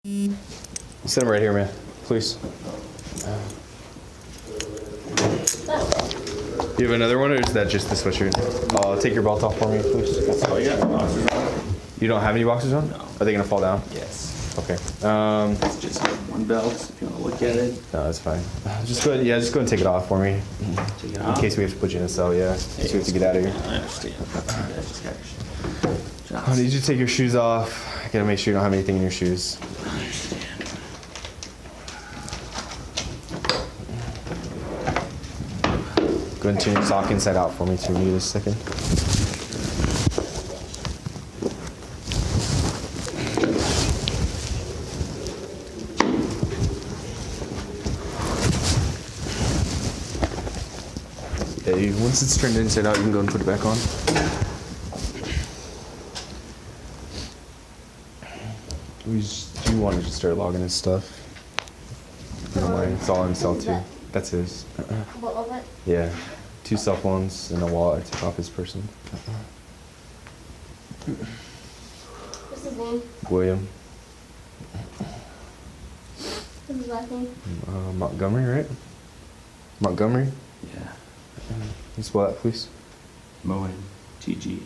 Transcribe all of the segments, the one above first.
Sit him right here, man. Please. You have another one, or is that just the sweatshirt? Take your belt off for me, please. Oh, you got boxers on? You don't have any boxers on? No. Are they gonna fall down? Yes. Okay. It's just one belt, if you want to look at it. No, that's fine. Just go ahead. Yeah, just go and take it off for me, Take it in off. case we have to put you in a cell. Yeah, in case we have to get out of here. I understand. I just got your I need you to take your shoes off. I gotta make sure you don't have anything in your shoes. Go ahead and turn your sock inside out for me too. Give me this a second. Yeah, once it's turned inside out, you can go and put it back on. Do you want to just start logging his stuff? If you don't mind. It's all in cell two. That's his. What was it? Yeah. 2 cell phones and a wallet I took off his person. What's his name? William. What's his last name? Montgomery, right? Montgomery? Yeah. Can you spell that, please? Moen. TG.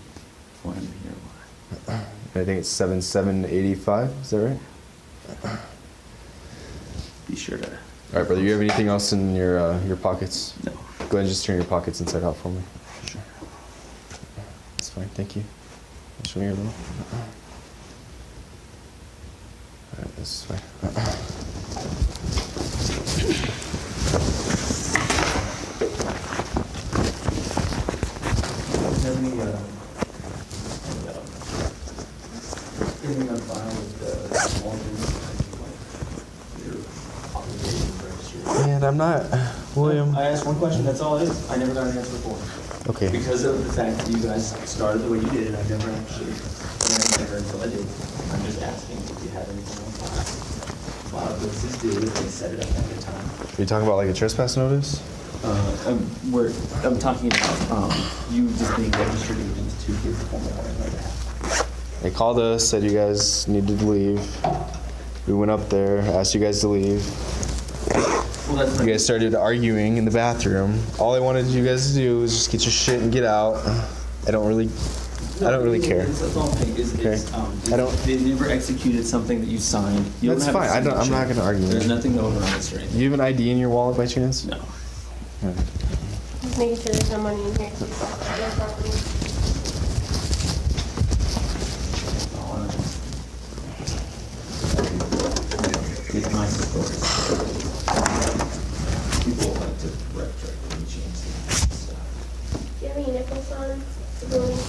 One here. I think it's 7785. Is that right? Be sure to. All right, brother. You have anything else in your pockets? No. Go ahead and just turn your pockets inside out for me. Sure. That's fine. Thank you. Show me your little. All right, this is fine. Anything on file with the Man, I'm not, William. I asked one question, that's all it is. I never got an answer for it. Okay. Because of the fact that you guys started the way you did, and I never actually, never until I did. I'm just asking if you had anything on file. A lot of businesses do, they set it up at the time. Are you talking about like a trespass notice? I'm talking about you just being registered agents to give formal warning on behalf. They called us, said you guys needed to leave. We went up there, asked you guys to leave. Well, that's You guys started arguing in the bathroom. All I wanted you guys to do was just get your shit and get out. I don't really care. That's all I'm saying. I don't- They never executed something that you signed. You don't That's have a fine. I'm not signature. gonna argue with There's you. nothing notarized or anything. You have an ID in your wallet by chance? No. Just making sure there's no money in here. No property. It's my story. People like to retroactively change things and stuff. Do you have any nipples on? Ability?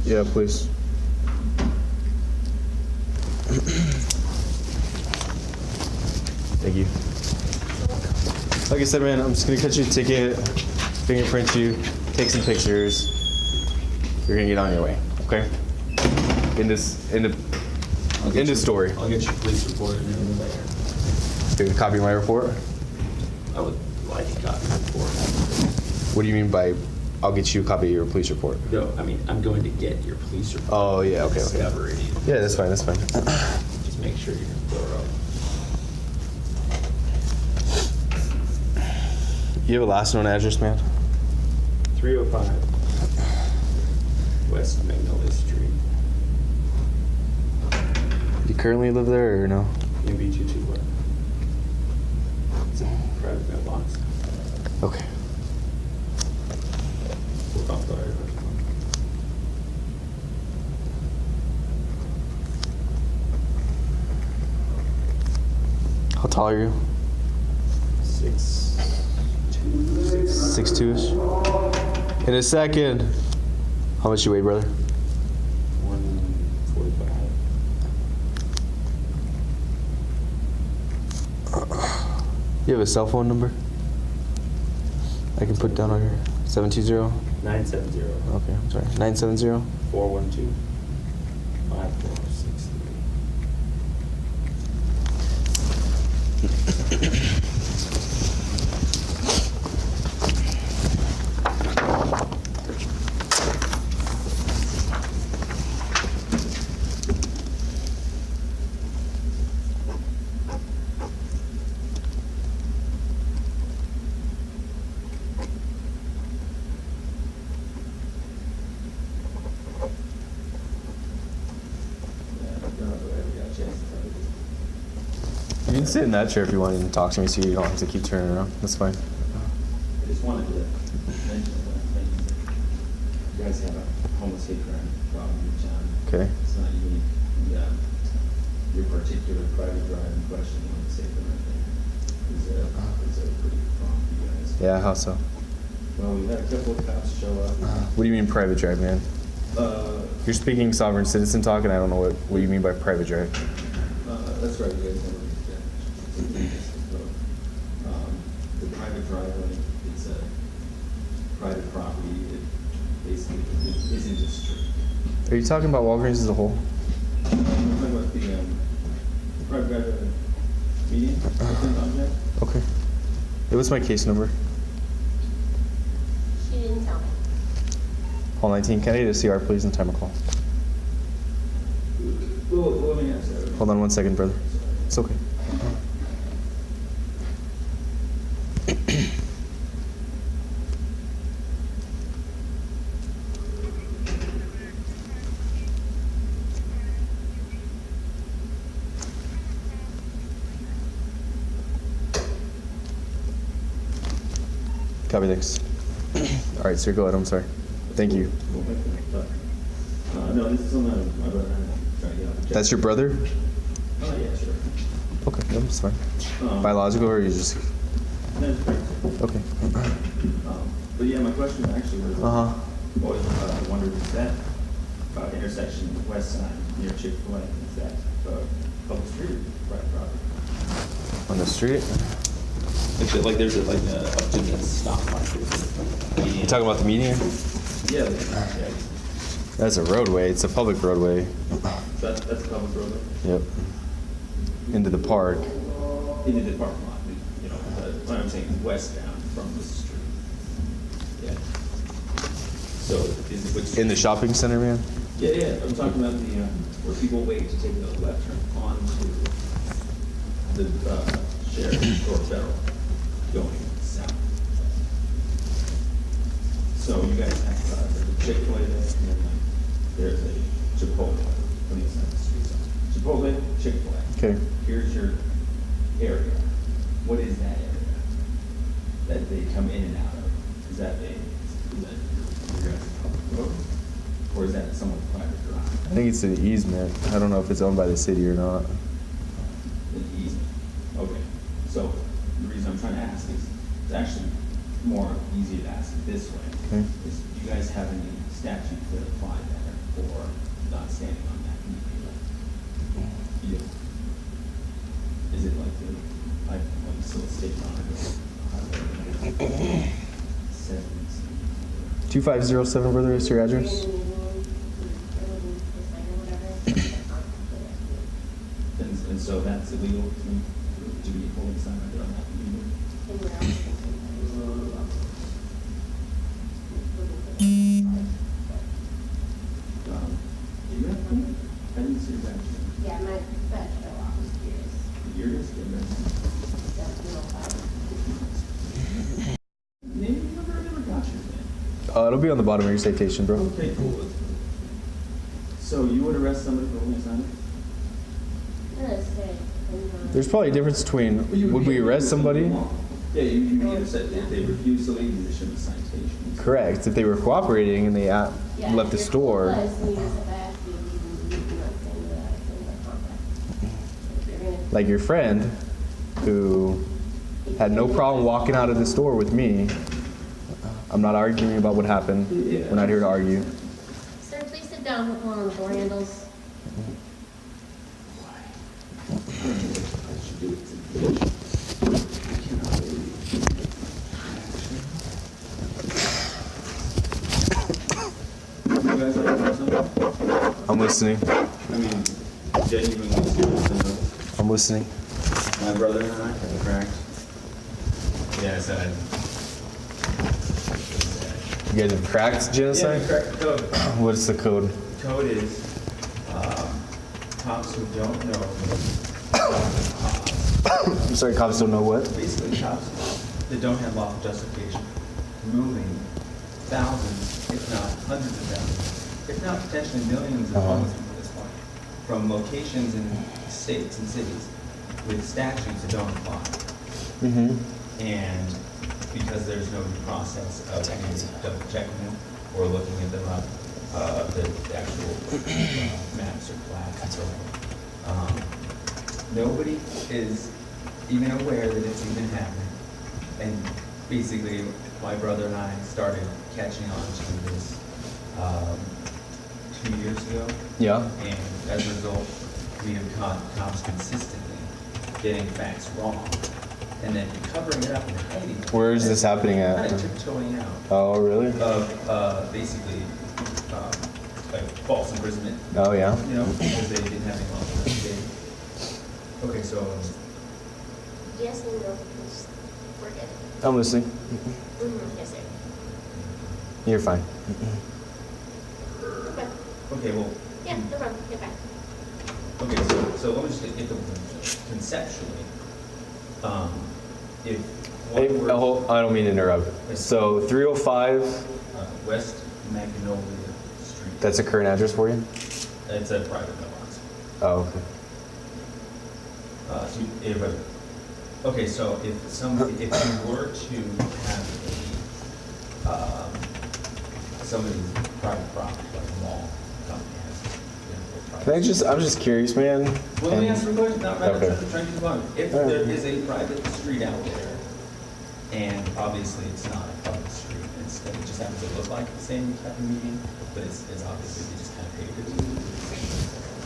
Yeah, please. Thank you. Like I said, man, I'm just gonna cut you a ticket, fingerprint you, take some pictures. You're gonna get on your way, okay? In this story. I'll get your police report and everything later. Take a copy of my report. I would like a copy of the report. What do you mean by I'll get you a copy of your police report? No, I mean, I'm going to get your police report. Oh, yeah, okay, okay. Discovery. Yeah, that's fine, that's fine. Just make sure you're thorough. You have a last known address, man? 305 West Magnolia Street, You currently live there or no? MB221. It's a private mailbox. Okay. We're off the air. How tall are you? 6'2". 6'2"-ish? In a second. How much you weigh, brother? 145. You have a cell phone number? I can put down on here. 720? 970 Okay, I'm sorry. 970? 412 5463. You can sit in that chair if you want and talk to me so you don't have to keep turning around. That's fine. I just wanted to mention that you guys have a homeless hate crime problem in town. Okay. It's not unique. And, your particular private drive in question, you want to say the right thing, is a pretty problem for you guys. Yeah, how so? Well, we had a couple of cops show up. What do you mean private drive, man? Uh, You're speaking sovereign citizen talk, and I don't know what you mean by private drive. That's right, you guys never the private driveway, it's a private property, it basically it isn't a street. Are you talking about Walgreens as a whole? I'm talking about the private driveway median, object. Okay. Hey, what's my case number? She didn't tell me. Hall 19. Can I get a CR, please, and time of call? Well, let me ask that. Hold on one second, brother. It's okay. Copy, thanks. All right, sir, go ahead. I'm sorry. Thank you. No, this is something my brother and I trying to get off. That's your brother? Oh, yeah, sure. Okay, that's fine. Um, Biological, or you just... That's great. Okay. But yeah, my question actually was, Uh-huh. always wondered, is that intersection west side near Chick-fil-A, is that public street or private property? On the street? Like there's up to the stop line. You talking about the median? Yeah, That's a roadway. It's a public roadway. that's a public roadway. Yep. Into the park. Into the parking lot, you know, what I'm saying is westbound from the street. Yeah. So is it which? In the shopping center, man? Yeah, I'm talking about the, where people wait to take the left turn onto the, Sheriff or Federal going south. So you guys have, there's a Chick-fil-A there, and then there's a Chipotle, on the other side of the street. So Chipotle, Chick-fil-A. Okay. Here's your area. What is that area that they come in and out of? Is that your guys' public road? Or is that someone's private drive? I think it's an easement. I don't know if it's owned by the city or not. An easement. Okay. So the reason I'm trying to ask is it's actually more easy to ask it this way. Okay. Is do you guys have any statute that apply there for not standing on that median? You do. Is it like the solicitation on it? 2507, brother, is your address? And so that's illegal to be holding sign right there on that median? Do you have one? I didn't see that. Yeah, my federal office here is You're just getting there. It'll be on the bottom of your citation, bro. Okay, cool. So you would arrest somebody for holding a sign? There's probably a difference between would we arrest somebody? Yeah, you either said if they refuse to leave, you issue a citation. Correct. If they were cooperating and they left the store. Like your friend who had no problem walking out of the store with me. I'm not arguing about what happened. We're not here to argue. Sir, please sit down with one of the door handles. You guys like to know something? I'm listening. I mean, genuinely serious to know. I'm listening. My brother and I have cracked. Yeah, I said. You guys have cracked genocide? Yeah, cracked the code. What's the code? The code is cops who don't know. I'm sorry, cops don't know what? Basically, cops that don't have lawful justification moving thousands, if not hundreds of thousands, if not potentially millions of homeless people at this point, from locations in states and cities with statutes that don't apply. Mm-hmm. And because there's no due process of double checking them or looking at them up, the actual maps or plats and so on. Nobody is even aware that it's even happening. And basically, my brother and I started catching on to this 2 years ago. Yeah. And as a result, we have caught cops consistently getting facts wrong and then covering it up and hiding it. Where is this happening at? Kind of tiptoeing out Oh, really? of basically like false imprisonment. Oh, yeah. You know, because they didn't have any lawful justification. Okay, so Yes and no, please. We're good. I'm listening. Yes, sir. You're fine. Okay. okay, well, Yeah, no problem. Get back. okay, so let me just get the conceptually. If Hey, one were I don't mean to interrupt. So 305, West Magnolia Street, that's a current address for you? it's a private mailbox. Oh, okay. So okay, so if you were to have somebody's private property, like a mall company has, I'm just curious, man. Well, let me answer the question. No, I'm Okay. trying to keep on. If there is a private street out there, and obviously it's not a public street, it just happens to look like the same type of median, but it's obviously they just kind of paved it.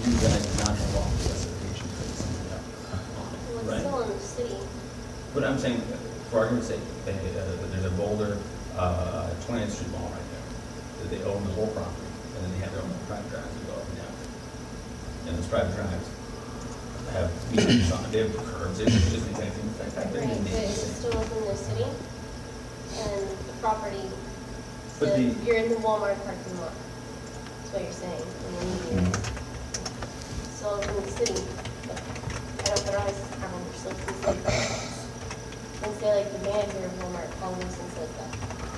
You guys do not have all the justification for something up on it, Well, it's right? still in the city. But I'm saying, for argument's sake, there's a Boulder 20th Street mall right there. That they own the whole property, and then they have their own private drives that go up and down. And those private drives have medians on it, they have curbs, it's just the exact same. In fact, they're Right, even but named the it's same. still within the city. And the property, But you're in the Walmart parking lot. That's what you're saying. And then still within the city. But I don't remember still in the city. And say like the manager of Walmart calls us and says that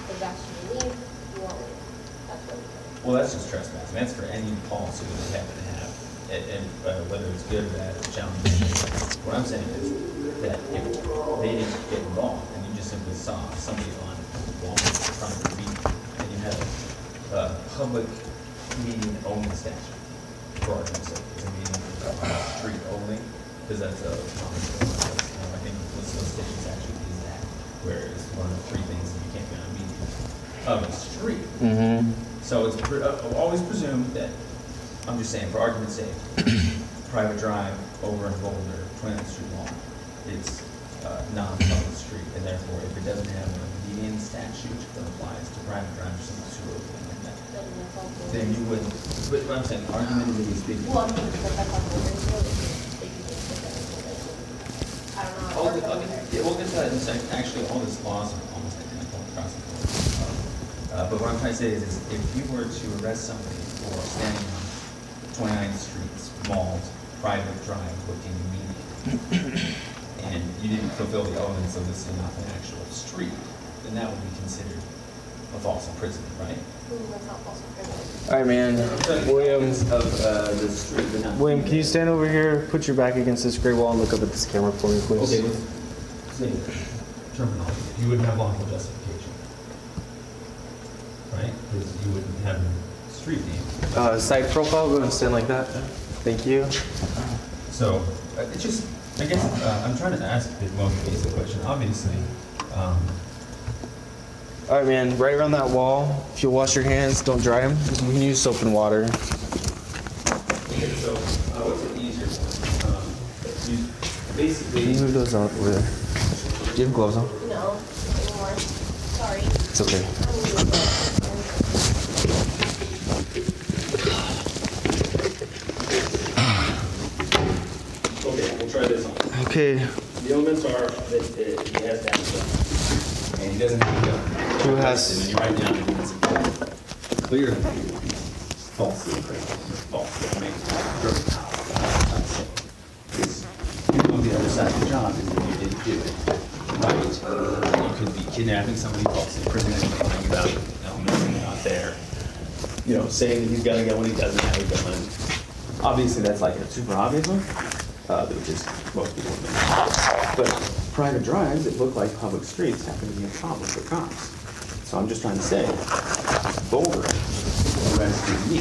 they've asked you to leave, you won't leave. That's what we're doing. Well, that's just trespassing, that's for any policy that they happen to have, and whether it's good or bad, it's challenging. What I'm saying is that if they didn't get involved, and you just simply saw somebody on Walmart trying to beat, and you had a public meeting only statute, for argument's sake, is a meeting on the street only, because that's a common law. I think the solicitation statute is that, where it's one of the three things that you can't be on a meeting of the street. Mm-hmm. So it's always presumed that, I'm just saying, for argument's sake, private drive over in Boulder, 20th Street Mall, it's non-public street, and therefore, if it doesn't have a median statute that applies to private drive or something sewer or something like that, Doesn't have all then you wouldn't. But what I'm saying, argumentatively speaking. Well, I'm thinking that that's on the they could just put that in the I don't know. how it works over there. Yeah, we'll get to that in a second. Actually, all this laws are almost identical across the board. But what I'm trying to say is if you were to arrest somebody for standing on 29th Street's mall's private drive looking median, and you didn't fulfill the elements of this enough an actual street, then that would be considered a false imprisonment, right? That's not false imprisonment. All right, man. William, Of the street, but not. William, can you stand over here, put your back against this gray wall, and look up at this camera for me, please? Okay, let's say terminology. You wouldn't have lawful justification, right? Because you wouldn't have a street name. Side profile, go and stand like that. Thank you. So, it's just, I guess, I'm trying to ask the most basic question. Obviously, All right, man. Right around that wall. If you'll wash your hands, don't dry them. You can use soap and water. okay, so what's an easier one? You Can basically, you move those out over there? Do you have gloves on? No, anymore. Sorry. It's okay. okay, we'll try this on. Okay. The elements are that he has to have a gun, and he doesn't have a gun. Who has? And then you write down that he has a gun. Clearly, falsely imprisoned, false information. You know the other side of the job is that you didn't do it. Right. You could be kidnapping somebody, falsely imprisoning them, lying about elements that are not there. You know, saying that he's got a gun when he doesn't have a gun. Obviously, that's like a super obvious one, which is most people would know. But private drives that look like public streets happen to be a problem for cops. So I'm just trying to say, Boulder arrested me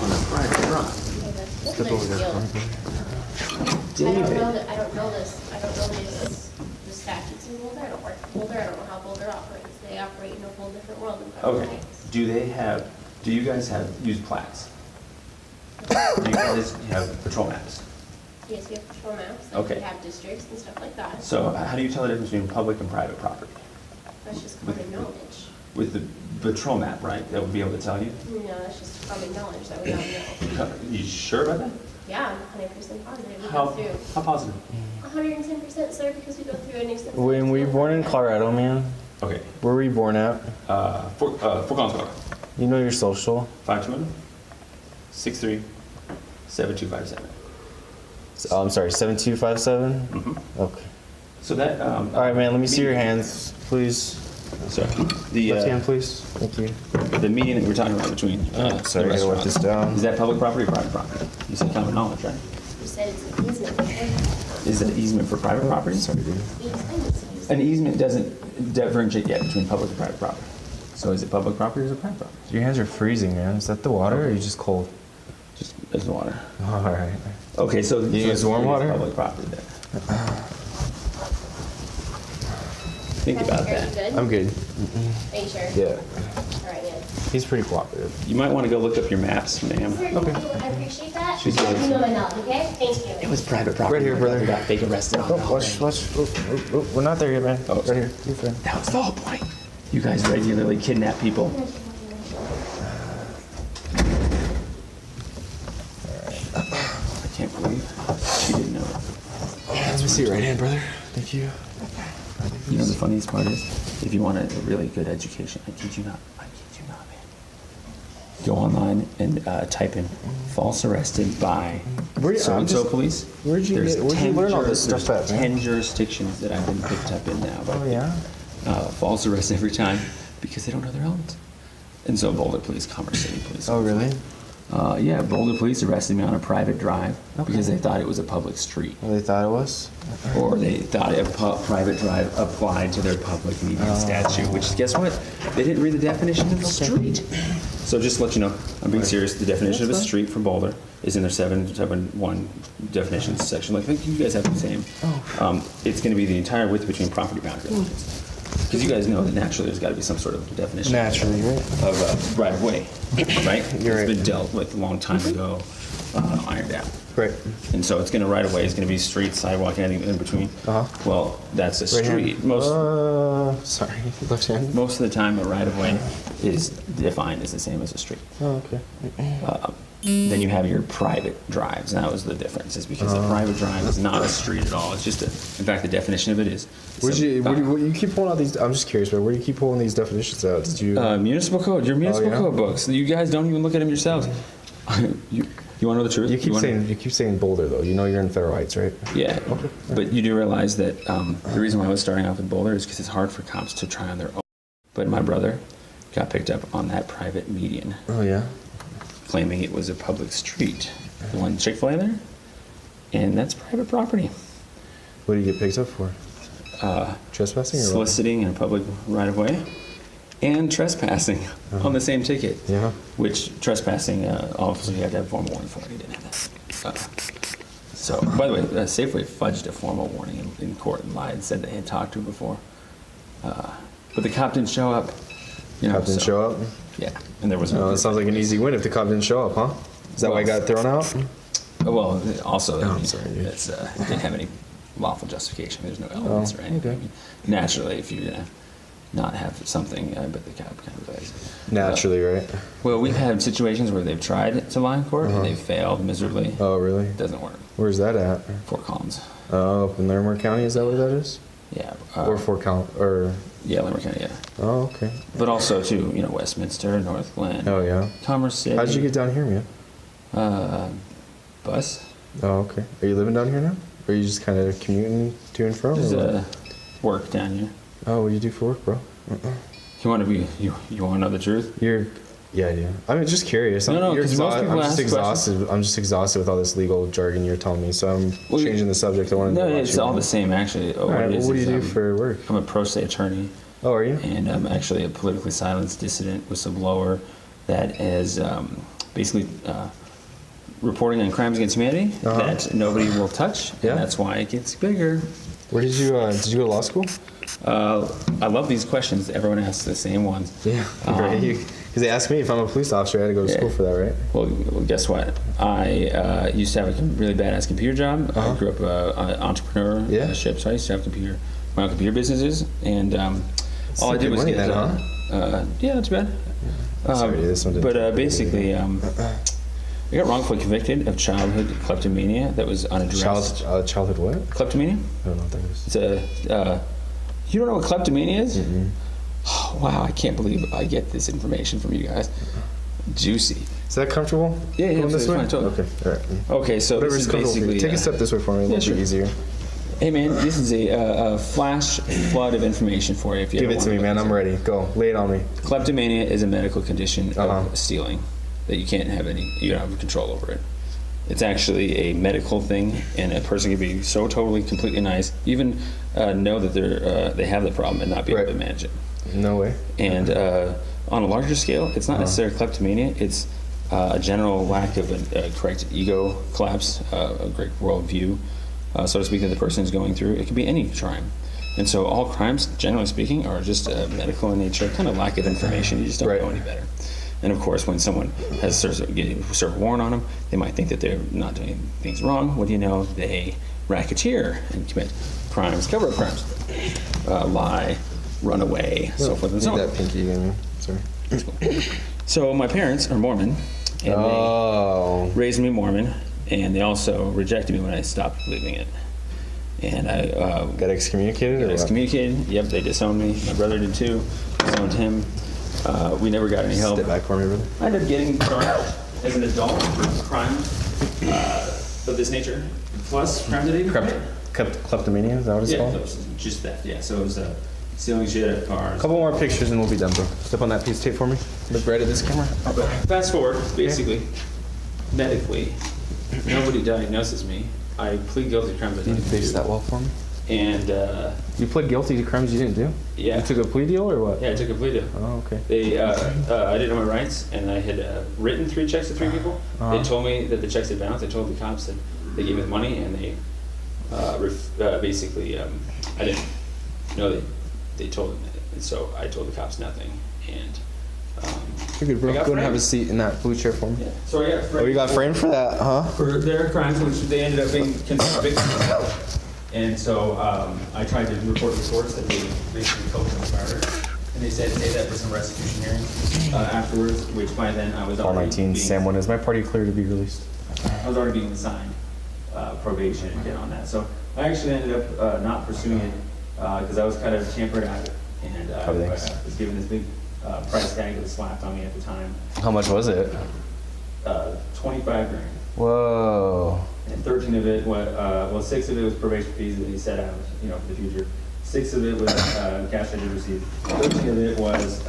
on a private drive. That's a big deal. I don't know this. I don't know the statutes in Boulder. I don't work in Boulder. I don't know how Boulder operates. They operate in a whole different world than Federal Okay. Heights. Do you guys have used plaques? Do you guys have patrol maps? Yes, we have patrol maps. Like Okay. We have districts and stuff like that. So how do you tell the difference between public and private property? That's just common knowledge. With the patrol map, right? That would be able to tell you? No, that's just common knowledge that we all know. You sure about that? Yeah, I'm 100% positive. We How, go through how positive? 110%, sir, because we go through an extensive. William, were you born in Colorado, man? Okay. Where were you born at? Fort Collins, You know your social? 521-63-7257. Oh, I'm sorry, 7257? Mhm. Okay. So that, All right, man, let me see your hands, please. Sorry. Left hand, please. Thank you. The median that we're talking about between Sorry, the I gotta write restaurants. this down. Is that public property or private property? You said common knowledge, right? You said it's an easement. Is that easement for private property? Sorry, dude. An easement doesn't differentiate yet between public and private property. So is it public property or is it private property? Your hands are freezing, man. Is that the water or are you just cold? Just as the water. All right. Okay, so You use warm water? Public property then. Think about Are you that. good? I'm good. Are you sure? Yeah. All right, yeah. He's pretty cooperative. You might want to go look up your maps, ma'am. Sir, Okay. I appreciate that. She's You good. know my knowledge, okay? Thank you. It was private property. Right here, My brother. got fake arrested on Oh, that. watch. Oh, we're not there yet, man. Oh, right here. You're fine. That was the whole point. You guys regularly kidnap people. I can't believe she didn't know it. Let me see your right hand, brother. Thank you. You know the funniest part is, if you want a really good education, I kid you not, man. Go online and type in false arrested by Where- so I'm and so just- police. where'd you learn all this stuff there's at, man? 10 jurisdictions that I've been picked up in now. Oh, yeah? False arrest every time because they don't know their elements. And so Boulder Police, Commerce City Police. Oh, really? Yeah, Boulder Police arrested me on a private drive because they thought it was a public street. Well, they thought it was? Or they thought a private drive applied to their public median statute, which guess what? They didn't read the definition of the street. So just to let you know, I'm being serious. The definition of a street for Boulder is in their 771 definitions section. Like, I think you guys have the same. It's going to be the entire width between property boundary lines. Because you guys know that naturally there's got to be some sort of definition. Naturally, right? Of right of way, right? You're right. It's been dealt with a long time ago, ironed out. Right. And so it's going to right of way is going to be street, sidewalk, anything in between. Uh-huh. Well, that's a Right street. hand. Sorry, left hand. Most of the time, a right of way is defined as the same as a street. Oh, okay. Then you have your private drives, and that was the difference. Is because a private drive is not a street at all. It's just in fact, the definition of it is. Where you keep pulling out these? I'm just curious, man. Where do you keep pulling these definitions out? Did you? Municipal code, your municipal yeah? code books. You guys don't even look at them yourselves. You want to know the truth? You keep saying Boulder though. You know you're in Federal Heights, right? Yeah, but you do realize that the reason why I was starting off with Boulder is because it's hard for cops to try on their own. But my brother got picked up on that private median, Oh yeah. claiming it was a public street. The one Chick-fil-A there, and that's private property. What do you get picked up for? Trespassing or what? Soliciting in a public right-of-way and trespassing on the same ticket. Yeah. Which trespassing, obviously you have to have a formal warning for it. He didn't have that. So, by the way, Safeway fudged a formal warning in court and lied and said they had talked to him before. But the cop didn't show up. You know, Cop didn't so- show up? Yeah, and there was Oh, that sounds like an easy win if the cop didn't show up, huh? Is that why he got thrown out? Well, also, Oh, I'm sorry, dude. it's, it didn't have any lawful justification. There's no elements or anything. okay. Naturally, if you're gonna not have something, but the cop kind of does. Naturally, right? Well, we've had situations where they've tried to lie in court and they've failed miserably. Oh, really? It doesn't work. Where's that at? Fort Collins. Oh, up in Larimer County, is that what that is? Yeah. Or Fort Collins, or, Yeah, Larimer County, yeah. oh, okay. But also, too, Westminster, North Glen, Oh, yeah. Commerce City. How'd you get down here, man? Bus? Oh, okay. Are you living down here now? Or are you just kind of commuting to and from? There's or what? work down here. Oh, what do you do for work, bro? You want to be, you want to know the truth? Yeah, I do. I'm just curious. No, You're 'cause most exhausted. people I'm just ask exhausted. I'm just exhausted with all this legal jargon you're telling me. So I'm Well, changing the subject. I want to know No, about it's you, all man. the same, actually. All right. Well, what do you do for work? I'm a pro se attorney, Oh, are you? and I'm actually a politically silenced dissident whistleblower that is basically reporting on crimes against humanity that nobody will touch, Yeah. and that's why it gets bigger. Where did you go to law school? I love these questions. Everyone asks the same ones. Yeah. Right. Because they asked me if I'm a police officer, I had to go to school for that, right? Well, guess what? I used to have a really badass computer job. I grew up an entrepreneurship, so I used to have my own computer businesses, and all I did good was money get then, yeah, not too bad. Sorry, this one didn't But take basically, I got wrongfully convicted of childhood kleptomania that was unaddressed. Childhood what? Kleptomania? I don't know what that is. It's you don't know what kleptomania is? Oh, wow, I can't believe I get this information from you guys. Juicy. Is that comfortable? Yeah, Going this it's way? fine, totally. Okay, all right. Okay, so Whatever's this is comfortable for you. basically. Take a step this way for me, a little sure. bit easier. Hey man, this is a flash flood of information for you. If you Give ever it to me, wanna man. look I'm into ready. Go. Lay it on me. it. Kleptomania is a medical condition Uh-huh. of stealing that you can't have you don't have control over it. It's actually a medical thing, and a person can be so totally, completely nice, even know that they have the problem and not be able Right. to manage it. No way. And on a larger scale, it's not necessarily kleptomania. It's a general lack of a correct ego collapse, a great worldview, so to speak, that the person is going through. It could be any crime. And so all crimes, generally speaking, are just medical in nature, kind of lack of information. You just don't Right. know any better. And of course, when someone has served a warrant on them, they might think that they're not doing things wrong. What do you know? They racketeer and commit crimes, cover-up crimes, lie, run away, so forth and so on. Need that pinky again, man. Sorry. So my parents are Mormon, and Oh. they raised me Mormon, and they also rejected me when I stopped believing it. And I Got excommunicated or got what? excommunicated. Yep, they disowned me. My brother did too. Disowned him. We never got any help. Step back for me, brother. I ended up getting charged as an adult for crime of this nature, plus crimes that I didn't commit. Kleptomania, is that what it's Yeah, called? that was just theft. Yeah, so it was stealing shit at cars. Couple more pictures and we'll be done, bro. Step on that piece of tape for me. Look right at this camera. Fast forward, basically, medically, nobody diagnoses me. I plead guilty to crimes I Can you didn't face do. that wall for me? And You pled guilty to crimes you didn't do? yeah, You took a plea deal or what? yeah, I took a plea deal. Oh, okay. They, I didn't know my rights, and I had written 3 checks to 3 people. They told me that the checks had bounced. I told the cops that they gave me the money, and they basically, I didn't know they told them that. And so I told the cops nothing. And You're good, bro. I got Go and have a framed. seat in that blue chair for me. yeah, so I got Oh, you got framed for that, huh? for their crimes, which they ended up being convicted of. And so I tried to report to the courts that they basically told them murder. And they said that for some restitution hearing afterwards, which by then I was All already 19, being, Sam 1, is my party clear to be released? I was already being assigned probation and get on that. So I actually ended up not pursuing it because I was kind of tampered at, and I thanks. was given this big price tag that was slapped on me at the time, How much was it? 25 grand. Whoa. And 13 of it was, well, 6 of it was probation fees that he set out, for the future. 6 of it was cash I did receive. 13 of it was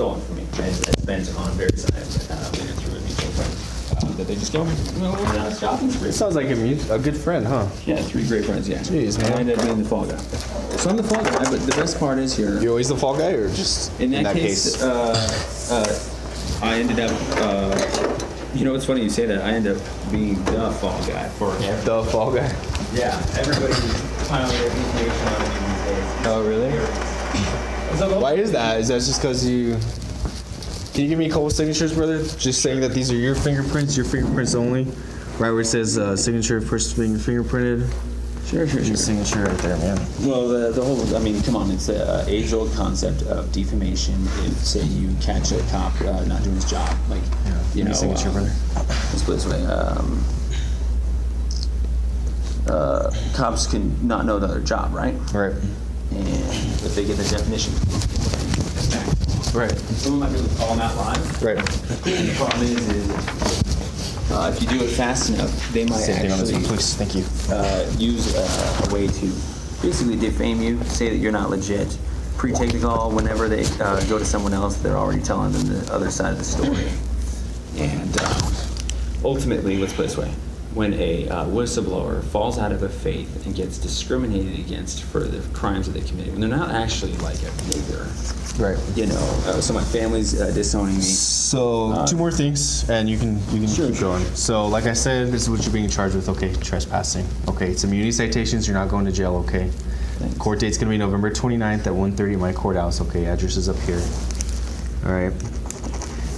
stolen from me. It's been on various sites, been through a mutual friend, that they just go, went on a shopping spree. It sounds like a good friend, huh? Yeah, 3 great friends, yeah. Jeez, man. And I ended up being the fall guy. So I'm the fall guy, but the best part is here, You're always the fall guy, or just in that case, I ended up, you know, it's funny you say that, I ended up being the fall guy for everything. the fall guy? Yeah, everybody finally their information on me these days. Oh, really? Why is that? Is that just because you? Can you give me a couple signatures, brother? Just saying that these are your fingerprints only. Right where it says signature of person being fingerprinted. Sure. Your signature right there, man. Well, the whole, I mean, come on, it's an age-old concept of defamation if, say, you catch a cop not doing his job. Like, you know, Your signature, brother. let's put it this way. Cops can not know their job, right? Right. And if they get the definition, Right. someone might be able to call them out live. Right. And the problem is if you do it fast enough, they might Same thing on this one, actually please. Thank you. use a way to basically defame you, say that you're not legit, pre-take the call. Whenever they go to someone else, they're already telling them the other side of the story. And ultimately, let's put it this way, when a whistleblower falls out of a faith and gets discriminated against for the crimes that they committed, when they're not actually like a neighbor, Right. you know, so my family's disowning me. So 2 more things, and you can Sure. keep going. So like I said, this is what you're being charged with. Okay, trespassing. Okay, it's immunity citations. You're not going to jail. Okay. Thanks. Court date's gonna be November 29th at 1:30 at my courthouse. Okay, address is up here. All right.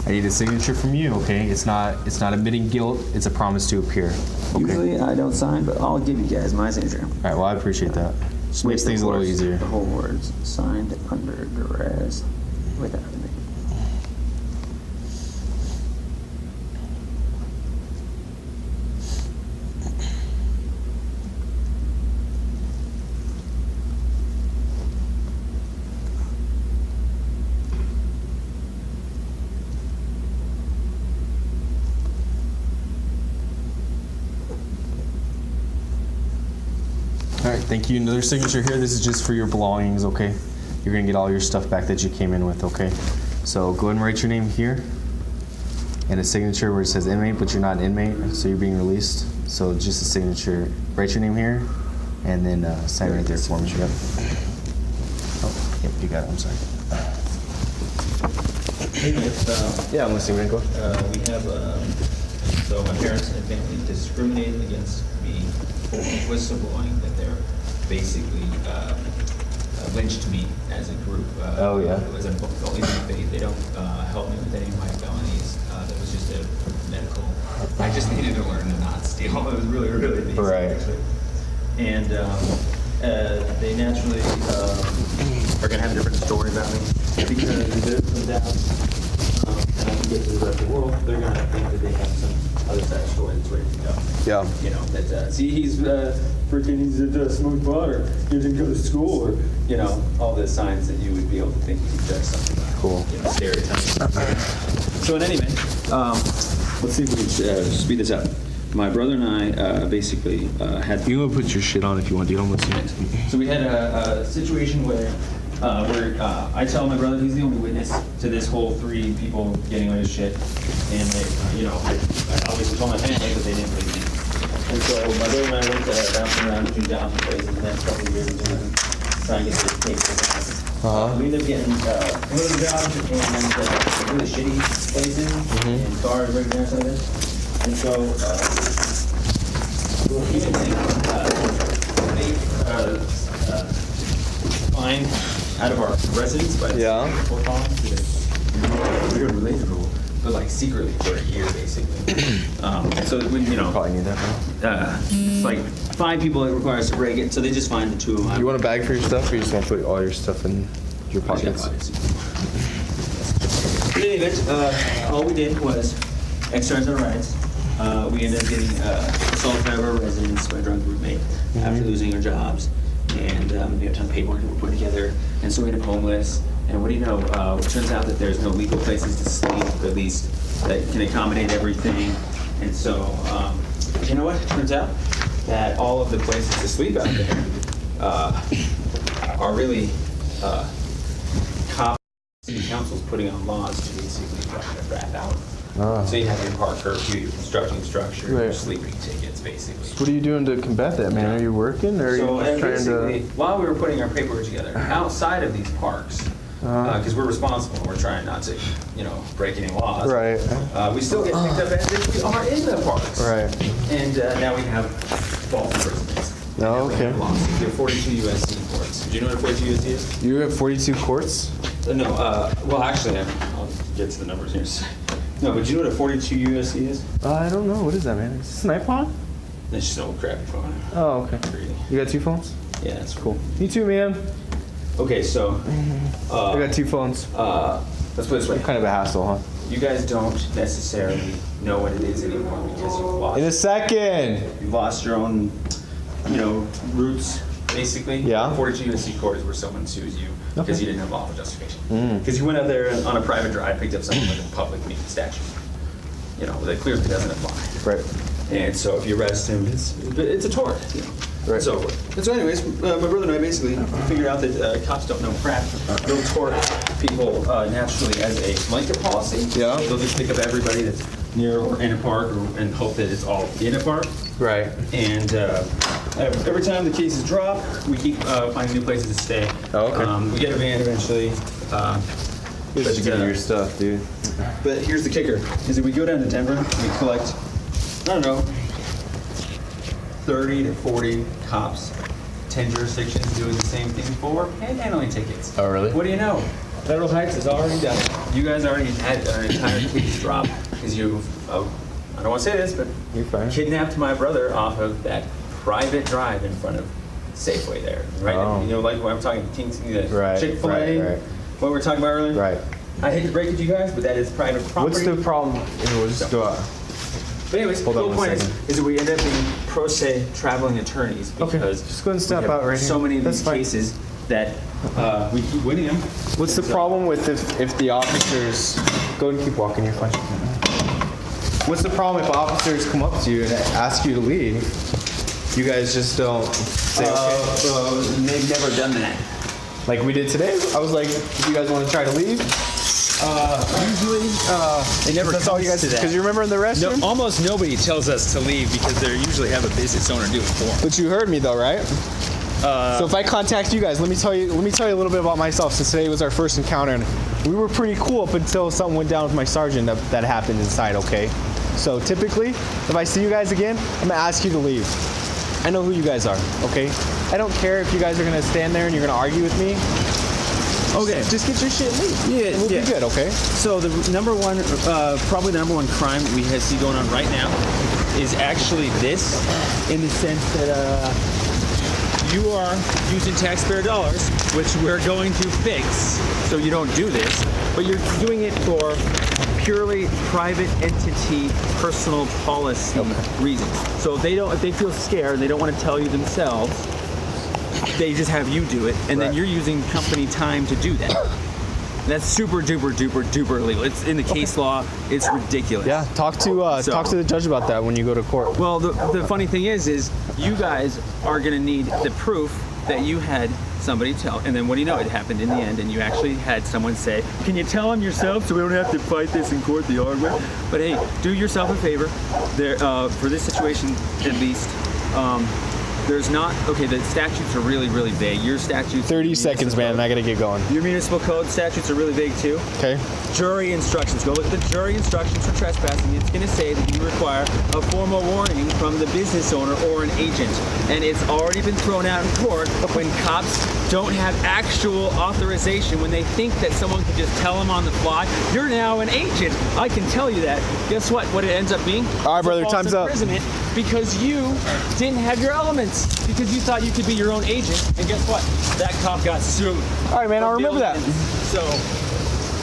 I need a signature from you. Okay, it's not admitting guilt. It's a promise to appear. Okay. Usually I don't sign, but I'll give you guys my signature. All right. Well, I appreciate that. Just makes With, things a of little course, easier. The whole words signed under duress without me. All right. Thank you. Another signature here. This is just for your belongings. Okay. You're gonna get all your stuff back that you came in with. Okay. So go ahead and write your name here. And a signature where it says inmate, but you're not an inmate, so you're being released. So just a signature. Write your name here, and then sign right there for me. Yep. Oh, yep, you got it. I'm sorry. Yeah, I'm listening, Rico. We have, so my parents and family discriminated against me for whistleblowing that they're basically lynched me as a group. Oh, yeah. As an only faith. They don't help me with any of my felonies. That was just a medical. I just needed to learn to not steal. It was really, really basic. Right. Actually. And they naturally are going to have a different story about me because if it comes out and I can get to the rest of the world, they're going to think that they have some other side story that's ready to go. Yeah. You know, that, see, he's freaking, he's a smooth butt, or he didn't go to school, or, you know, all the signs that you would be able to think he does something about. Cool. You know, stereotypes. So in any event, let's see if we can speed this up. My brother and I basically had... You can put your shit on if you want, dude. I'm listening. So we had a situation where I tell my brother he's the only witness to this whole 3 people getting away with shit, and they, you know, I obviously told my family, but they didn't believe me. And so my brother and I went bouncing around between jobs and places the next couple of years and trying to get this case. We ended up getting one of the jobs and really shitty places and cars right there and stuff like this. And so they find out of our residence by the weird related rule, but like secretly for a year basically. So when you know, Probably need that now. it's like 5 people it requires to break it, so they just find the 2 of them. You want a bag for your stuff, or you just want to put all your stuff in your pockets? In any event, all we did was exercise our rights. We ended up getting assaulted by our residents by a drunk roommate after losing our jobs. And we had a ton of paperwork that we put together. And so we ended up homeless. And what do you know? It turns out that there's no legal places to sleep, at least that can accommodate everything. And so, you know what? It turns out that all of the places to sleep out there are really City council's putting on laws to basically try to wrap out. Ah. So you have your park curfew, your construction structure, your Right. sleeping tickets, basically. What are you doing to combat that, man? Are you working or are So you just trying basically, to? while we were putting our paperwork together, outside of these parks, because we're responsible, we're trying not to, break any laws. Right. We still get picked up as if we are in the parks. Right. And now we have false imprisonments. Oh, And now we have okay. lawsuits. We have 42 USC courts. Do you know what a 42 USC is? You have 42 courts? No, well, actually, I'll get to the numbers here. No, but do you know what a 42 USC is? I don't know. What is that, man? Is this an iPod? It's just an old crappy phone. Oh, okay. Really. You got 2 phones? Yeah, that's cool. Me too, man. Okay, so I got 2 phones. let's put it this way. Kind of a hassle, huh? You guys don't necessarily know what it is anymore because In a second. you've lost your own, roots, basically. Yeah. 42 USC court is where someone sues you because Okay. you didn't have lawful justification. Because you went out there on a private drive, picked up something like a public meeting statute. That clearly doesn't apply. Right. And so if you arrest him, it's a tort. Right. So, and so anyways, my brother and I basically figured out that cops don't know crap. They'll tort people naturally as a blanket policy. Yeah. They'll just pick up everybody that's near or in a park and hope that it's all in a park. Right. And every time the cases drop, we keep finding new places to stay. Oh, okay. We get a van eventually. You should get But, your stuff, dude. But here's the kicker, is that we go down to Denver, we collect, 30 to 40 cops, 10 jurisdictions doing the same thing for panhandling tickets. Oh, really? What do you know? Federal Heights is already done. You guys already had an entire case drop because you, I don't want to say this, but You're fine. kidnapped my brother off of that private drive in front of Safeway there, right? Oh. Like when I'm talking King's, Right, Chick-fil-A, right. what we were talking about earlier. Right. I hate to break it to you guys, but that is private property. What's the problem? We'll just go out. But anyways, Hold the on whole one point second. is that we end up being pro se traveling attorneys Okay, because just go ahead and step we have out right here. so many of That's these fine. cases that we keep winning them. What's the problem with if the officers go and keep walking? You're fine. What's the problem if officers come up to you and ask you to leave? You guys just don't say okay. They've never done that. Like we did today. I was like, "Do you guys want to try to leave?" Usually, they never That's all you guys. to that. Because you remember in the restroom. No, almost nobody tells us to leave because they usually have a business owner do it for them. But you heard me though, right? So if I contact you guys, let me tell you a little bit about myself. Since today was our first encounter, and we were pretty cool up until something went down with my sergeant that happened inside. Okay, so typically, if I see you guys again, I'm gonna ask you to leave. I know who you guys are. Okay, I don't care if you guys are gonna stand there and you're gonna argue with me. Okay. Just get your shit and leave. Yeah, We'll yeah. be good. Okay. So the probably the number one crime we see going on right now is actually this, in the sense that you are using taxpayer dollars, which we're going to fix, so you don't do this, but you're doing it for purely private entity, personal policy reasons. So if they feel scared, they don't want to tell you themselves, they just have you do it, and then Right. you're using company time to do that. That's super duper duper duper illegal. It's in the case law. It's ridiculous. Yeah. Talk to the judge about that when you go to court. Well, the funny thing is you guys are gonna need the proof that you had somebody tell, and then what do you know? It happened in the end, and you actually had someone say, "Can you tell them yourself so we don't have to fight this in court the hard way?" But hey, do yourself a favor. There, for this situation at least, there's not. Okay, the statutes are really really vague. Your statutes. 30 seconds, man. I gotta get going. Your municipal code statutes are really vague too. Okay. Jury instructions. Go look at the jury instructions for trespassing. It's going to say that you require a formal warning from the business owner or an agent. And it's already been thrown out in court when cops don't have actual authorization, when they think that someone can just tell them on the fly, "You're now an agent." I can tell you that. Guess what? What it ends up being? All right, It's a brother, false time's up. imprisonment because you didn't have your elements. Because you thought you could be your own agent. And guess what? That cop got sued. All right, man. I'll remember that. So,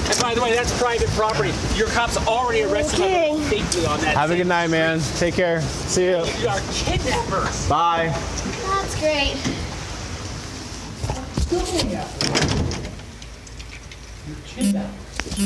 and by the way, that's private property. Your cops already arrested Okay. him safely on that. Have a same good night, man. Take care. See you. street. You are kidnappers. Bye. That's great. Kidnappers.